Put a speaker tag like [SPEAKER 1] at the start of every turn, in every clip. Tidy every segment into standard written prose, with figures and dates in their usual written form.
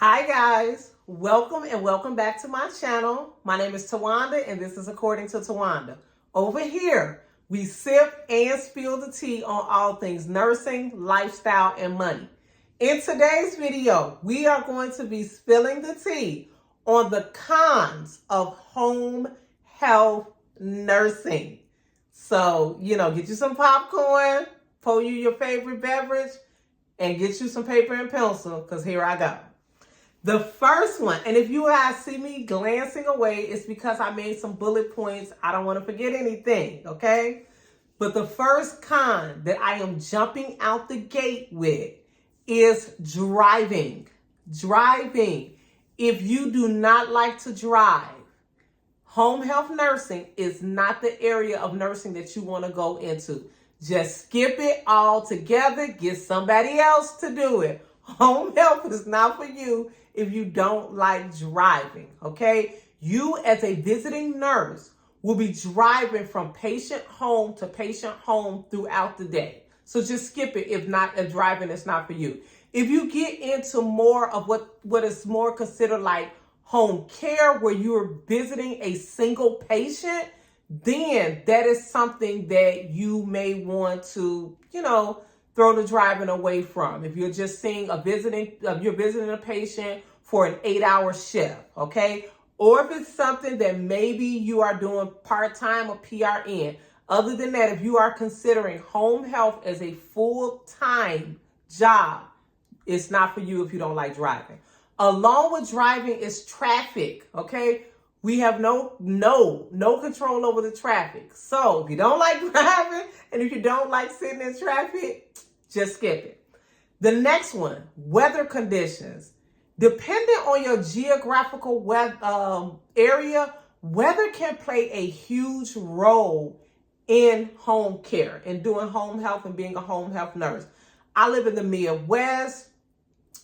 [SPEAKER 1] Hi guys, welcome and welcome back to my channel. My name is Tawanda and this is According to Tawanda. Over here, we sip and spill the tea on all things nursing, lifestyle, and money. In today's video, we are going to be spilling the tea on the cons of home health nursing. So, get you some popcorn, pour you your favorite beverage, and get you some paper and pencil, because here I go. The first one, and if you guys see me glancing away, it's because I made some bullet points. I don't want to forget anything, okay? But the first con that I am jumping out the gate with is driving. Driving. If you do not like to drive, home health nursing is not the area of nursing that you want to go into. Just skip it altogether. Get somebody else to do it. Home health is not for you if you don't like driving, okay? You as a visiting nurse will be driving from patient home to patient home throughout the day. So just skip it if driving is not for you. If you get into more of what is more considered like home care, where you're visiting a single patient, then that is something that you may want to, throw the driving away from. If you're just you're visiting a patient for an 8-hour shift, okay? Or if it's something that maybe you are doing part-time or PRN. Other than that, if you are considering home health as a full-time job, it's not for you if you don't like driving. Along with driving is traffic, okay? We have no control over the traffic. So if you don't like driving and if you don't like sitting in traffic, just skip it. The next one, weather conditions. Depending on your geographical area, weather can play a huge role in home care and doing home health and being a home health nurse. I live in the Midwest.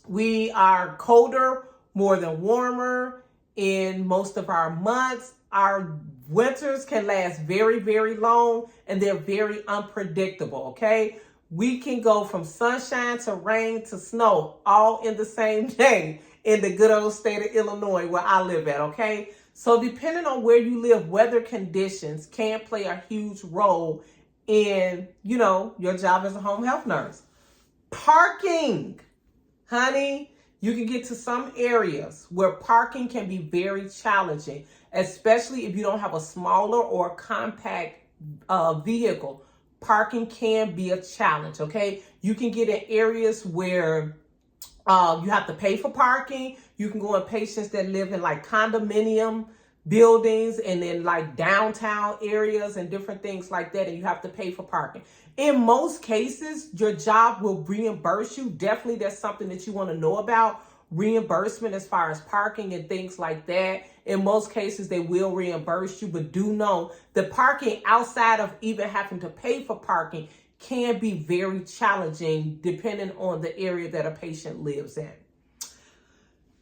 [SPEAKER 1] We are colder more than warmer in most of our months. Our winters can last very, very long and they're very unpredictable, okay? We can go from sunshine to rain to snow all in the same day in the good old state of Illinois where I live at, okay? So depending on where you live, weather conditions can play a huge role in, your job as a home health nurse. Parking, honey. You can get to some areas where parking can be very challenging, especially if you don't have a smaller or compact vehicle. Parking can be a challenge, okay? You can get in areas where you have to pay for parking. You can go in patients that live in like condominium buildings and in like downtown areas and different things like that, and you have to pay for parking. In most cases, your job will reimburse you. Definitely that's something that you want to know about. Reimbursement as far as parking and things like that. In most cases, they will reimburse you, but do know the parking outside of even having to pay for parking can be very challenging depending on the area that a patient lives in.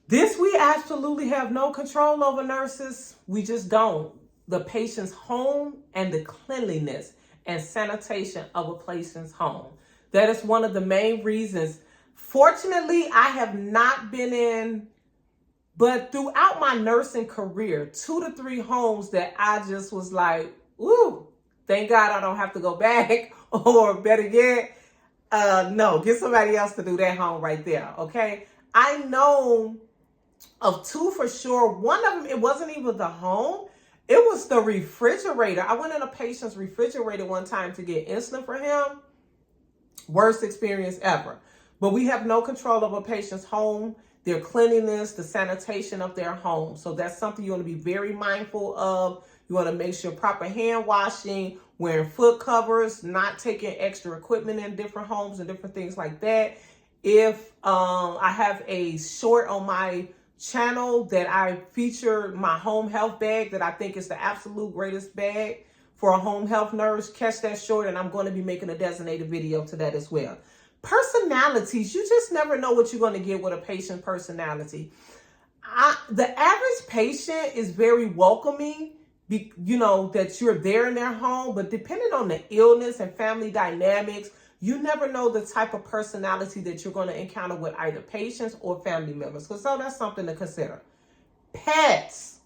[SPEAKER 1] This we absolutely have no control over, nurses. We just don't. The patient's home and the cleanliness and sanitation of a patient's home. That is one of the main reasons. Fortunately, I have not been in, but throughout my nursing career, 2 to 3 homes that I just was like, ooh, thank God I don't have to go back. Or better yet, no, get somebody else to do that home right there, okay? I know of 2 for sure. One of them, it wasn't even the home. It was the refrigerator. I went in a patient's refrigerator one time to get insulin for him. Worst experience ever. But we have no control of a patient's home, their cleanliness, the sanitation of their home. So that's something you want to be very mindful of. You want to make sure proper hand washing, wearing foot covers, not taking extra equipment in different homes and different things like that. If I have a short on my channel that I feature my home health bag that I think is the absolute greatest bag for a home health nurse, catch that short, and I'm going to be making a designated video to that as well. Personalities, you just never know what you're going to get with a patient personality. The average patient is very welcoming, that you're there in their home, but depending on the illness and family dynamics, You never know the type of personality that you're going to encounter with either patients or family members. So that's something to consider. Pets.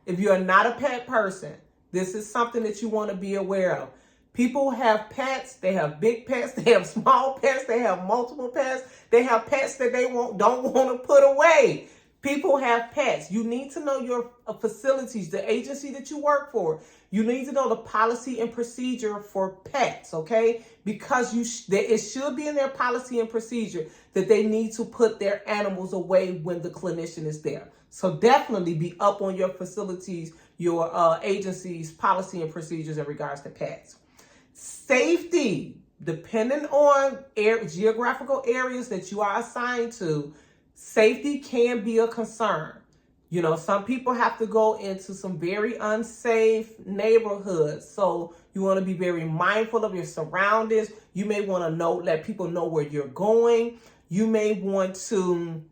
[SPEAKER 1] If you're not a pet person, this is something that you want to be aware of. People have pets. They have big pets. They have small pets. They have multiple pets. They have pets that they don't want to put away. People have pets. You need to know your facilities, the agency that you work for. You need to know the policy and procedure for pets, okay? Because it should be in their policy and procedure that they need to put their animals away when the clinician is there. So definitely be up on your facilities, your agency's policy and procedures in regards to pets. Safety, depending on geographical areas that you are assigned to, safety can be a concern. You know, some people have to go into some very unsafe neighborhoods. So you want to be very mindful of your surroundings. You may want to let people know where you're going. You may want to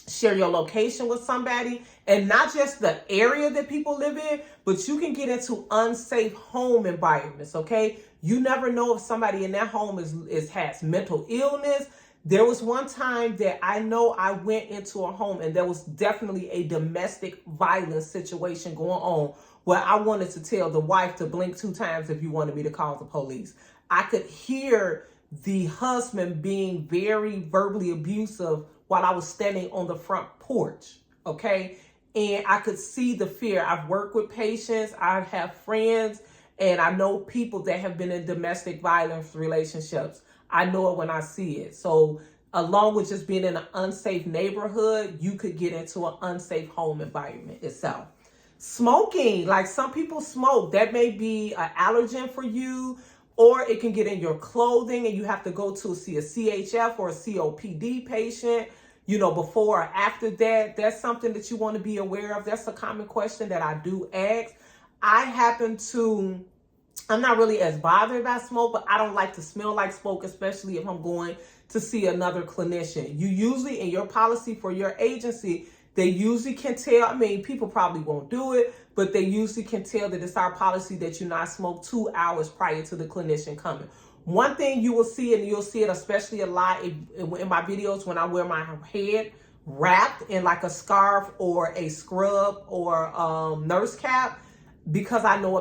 [SPEAKER 1] share your location with somebody, and not just the area that people live in, but you can get into unsafe home environments, okay? You never know if somebody in that home has mental illness. There was one time that I know I went into a home and there was definitely a domestic violence situation going on where I wanted to tell the wife to blink 2 times if you wanted me to call the police. I could hear the husband being very verbally abusive while I was standing on the front porch, okay? And I could see the fear. I've worked with patients, I have friends, and I know people that have been in domestic violence relationships. I know it when I see it. So along with just being in an unsafe neighborhood, you could get into an unsafe home environment itself. Smoking, like some people smoke, that may be an allergen for you, or it can get in your clothing and you have to go to see a CHF or a COPD patient, you know, before or after that. That's something that you want to be aware of. That's a common question that I do ask. I'm not really as bothered about smoke, but I don't like to smell like smoke, especially if I'm going to see another clinician. You usually, in your policy for your agency, they usually can tell, I mean, people probably won't do it, but they usually can tell that it's our policy that you not smoke 2 hours prior to the clinician coming. One thing you will see, and you'll see it especially a lot in my videos when I wear my head wrapped in like a scarf or a scrub or nurse cap, because I know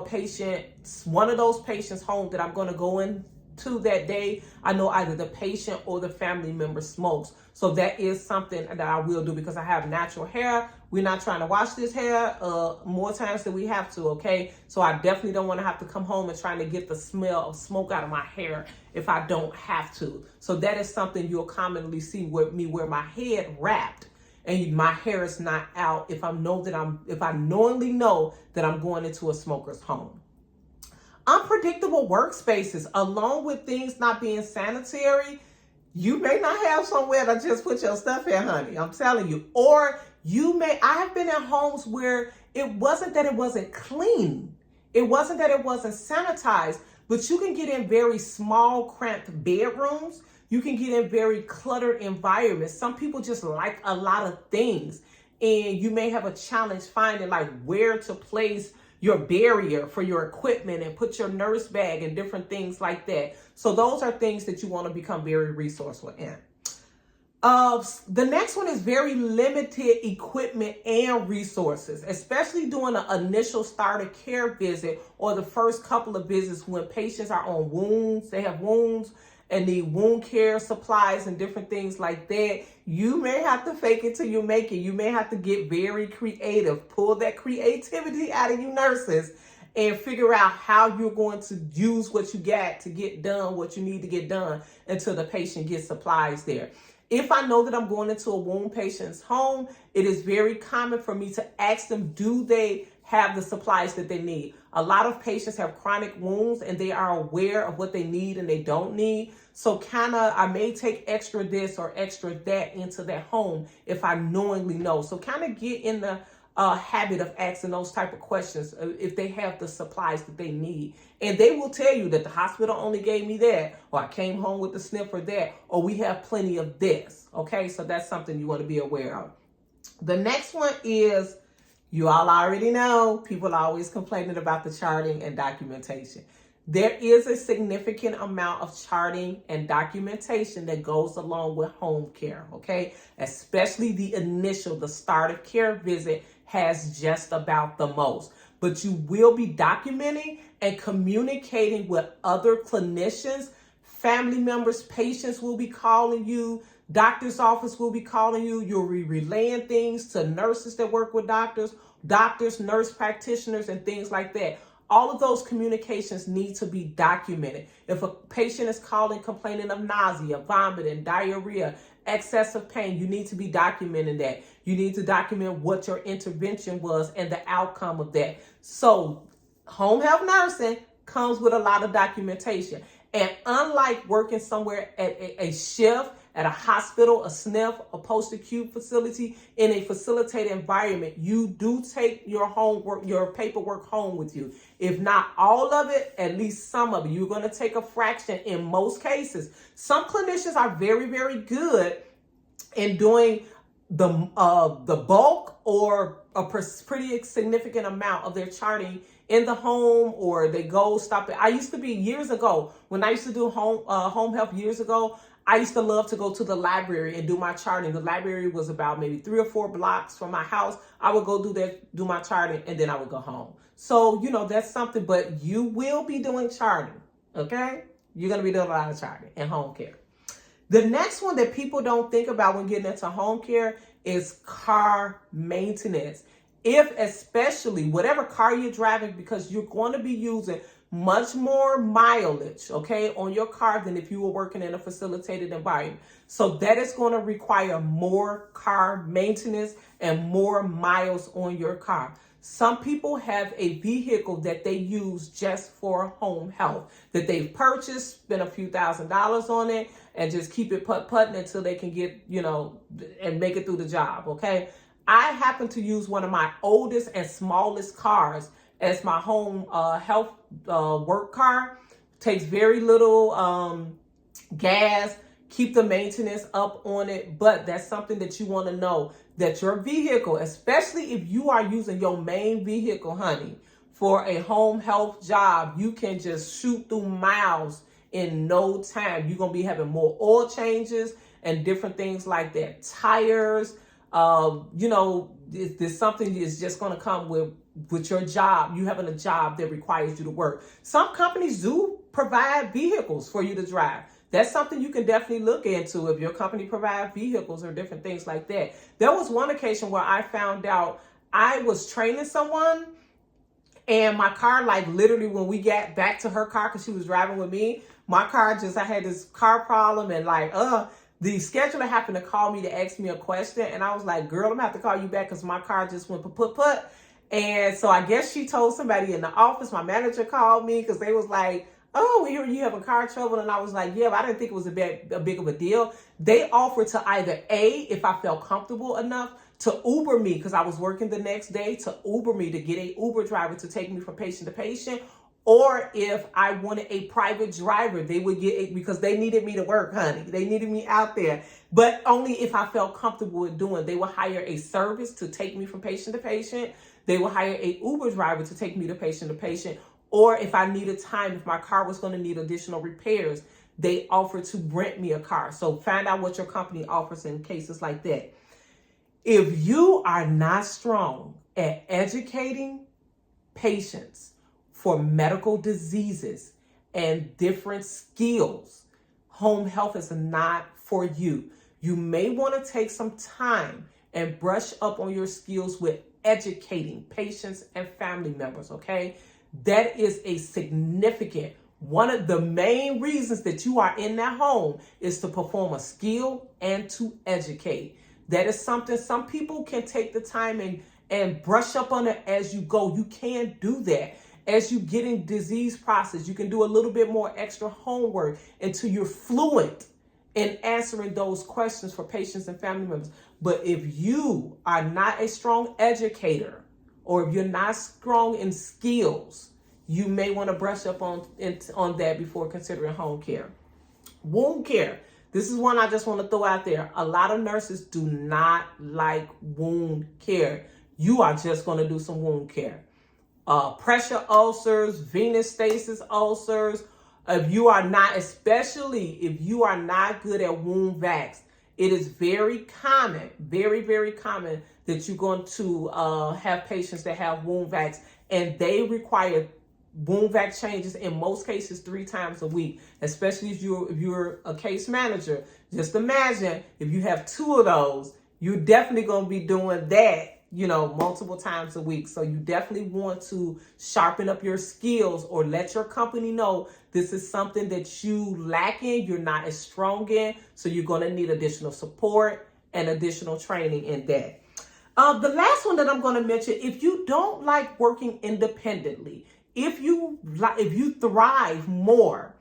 [SPEAKER 1] one of those patients' home that I'm going to go into that day, I know either the patient or the family member smokes. So that is something that I will do because I have natural hair. We're not trying to wash this hair more times than we have to, okay? So I definitely don't want to have to come home and trying to get the smell of smoke out of my hair if I don't have to. So that is something you'll commonly see with me, where my head wrapped and my hair is not out if I knowingly know that I'm going into a smoker's home. Unpredictable workspaces, along with things not being sanitary. You may not have somewhere to just put your stuff in, honey. I'm telling you. Or I have been in homes where it wasn't that it wasn't clean. It wasn't that it wasn't sanitized, but you can get in very small, cramped bedrooms. You can get in very cluttered environments. Some people just like a lot of things, and you may have a challenge finding like where to place your barrier for your equipment and put your nurse bag and different things like that. So those are things that you want to become very resourceful in. The next one is very limited equipment and resources, especially during an initial starter care visit or the first couple of visits when patients are on wounds, they have wounds and need wound care supplies and different things like that. You may have to fake it till you make it. You may have to get very creative, pull that creativity out of you nurses and figure out how you're going to use what you got to get done what you need to get done until the patient gets supplies there. If I know that I'm going into a wound patient's home, it is very common for me to ask them, do they have the supplies that they need? A lot of patients have chronic wounds and they are aware of what they need and they don't need. So I may take extra this or extra that into their home if I knowingly know. So kind of get in the habit of asking those type of questions if they have the supplies that they need. And they will tell you that the hospital only gave me that, or I came home with the snip for that, or we have plenty of this. Okay, so that's something you want to be aware of. The next one is, you all already know, people are always complaining about the charting and documentation. There is a significant amount of charting and documentation that goes along with home care, okay? Especially the start of care visit has just about the most. But you will be documenting and communicating with other clinicians, family members, patients will be calling you, doctor's office will be calling you. You'll be relaying things to nurses that work with doctors, nurse practitioners, and things like that. All of those communications need to be documented. If a patient is calling complaining of nausea, vomiting, diarrhea, excessive pain, you need to be documenting that. You need to document what your intervention was and the outcome of that. So home health nursing comes with a lot of documentation. And unlike working somewhere at a shift, at a hospital, a SNF, a post-acute facility, in a facilitated environment, you do take your homework, your paperwork home with you. If not all of it, at least some of it. You're going to take a fraction in most cases. Some clinicians are very, very good in doing the bulk or a pretty significant amount of their charting in the home, or they go stop it. I used to be years ago, when I used to do home health years ago, I used to love to go to the library and do my charting. The library was about maybe 3 or 4 blocks from my house. I would go do my charting, and then I would go home. So, that's something, but you will be doing charting, okay? You're going to be doing a lot of charting and home care. The next one that people don't think about when getting into home care is car maintenance. If especially whatever car you're driving, because you're going to be using much more mileage, okay, on your car than if you were working in a facilitated environment. So that is going to require more car maintenance and more miles on your car. Some people have a vehicle that they use just for home health, that they've purchased, spent a few $1,000s on it, and just keep it putt-putting until they can get, and make it through the job, okay? I happen to use one of my oldest and smallest cars as my home health work car. Takes very little gas, keep the maintenance up on it, but that's something that you want to know, that your vehicle, especially if you are using your main vehicle, honey, for a home health job, you can just shoot through miles in no time. You're going to be having more oil changes and different things like that. Tires, there's something that's just going to come with your job. You having a job that requires you to work. Some companies do provide vehicles for you to drive. That's something you can definitely look into if your company provides vehicles or different things like that. There was one occasion where I found out I was training someone, and my car, like literally when we got back to her car, because she was driving with me, my car I had this car problem, and the scheduler happened to call me to ask me a question, and I was like, girl, I'm gonna have to call you back because my car just went put. And so I guess she told somebody in the office. My manager called me because they was like, oh, we hear you having car trouble. And I was like, yeah, but I didn't think it was a big of a deal. They offered to either if I felt comfortable enough, to Uber me, because I was working the next day, to Uber me, to get a Uber driver to take me from patient to patient. Or if I wanted a private driver, they would get it, because they needed me to work, honey. They needed me out there. But only if I felt comfortable with doing. They would hire a service to take me from patient to patient. They would hire a Uber driver to take me to patient. Or if I needed time, if my car was going to need additional repairs, they offered to rent me a car. So find out what your company offers in cases like that. If you are not strong at educating patients for medical diseases and different skills, home health is not for you. You may want to take some time and brush up on your skills with educating patients and family members, okay? That is a significant, one of the main reasons that you are in that home is to perform a skill and to educate. That is something some people can take the time and brush up on it as you go. You can do that. As you get in disease process, you can do a little bit more extra homework until you're fluent in answering those questions for patients and family members. But if you are not a strong educator, or if you're not strong in skills, you may want to brush up on that before considering home care. Wound care. This is one I just want to throw out there. A lot of nurses do not like wound care. You are just going to do some wound care. pressure ulcers, venous stasis ulcers. If you are not, especially if you are not good at wound vacs, it is very common, very, very common that you're going to have patients that have wound vacs, and they require wound vac changes in most cases 3 times a week, especially if you're a case manager. Just imagine if you have 2 of those, you're definitely going to be doing that, multiple times a week. So you definitely want to sharpen up your skills or let your company know this is something that you lack in, you're not as strong in. So you're going to need additional support and additional training in that. The last one that I'm going to mention, if you don't like working independently, if you thrive more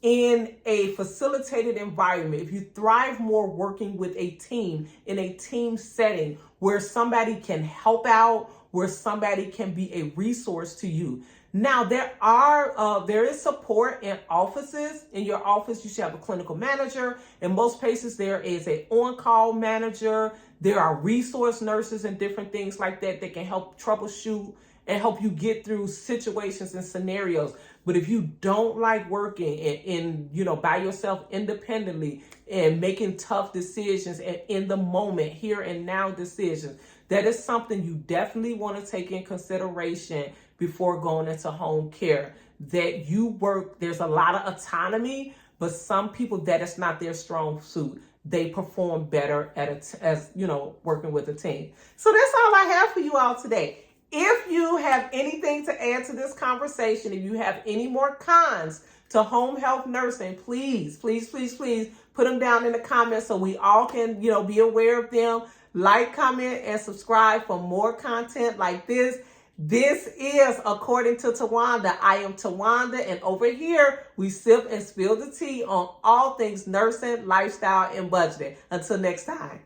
[SPEAKER 1] in a facilitated environment, if you thrive more working with a team in a team setting where somebody can help out, where somebody can be a resource to you. Now, there is support in offices. In your office, you should have a clinical manager. In most places, there is an on-call manager. There are resource nurses and different things like that that can help troubleshoot and help you get through situations and scenarios. But if you don't like working in by yourself independently and making tough decisions and in the moment, here and now decisions, that is something you definitely want to take in consideration before going into home care. That there's a lot of autonomy, but some people, that is not their strong suit. They perform better as working with a team. So that's all I have for you all today. If you have anything to add to this conversation, if you have any more cons to home health nursing, please, please, please, please put them down in the comments so we all can, be aware of them. Like, comment, and subscribe for more content like this. This is According to Tawanda. I am Tawanda, and over here, we sip and spill the tea on all things nursing, lifestyle, and budgeting. Until next time.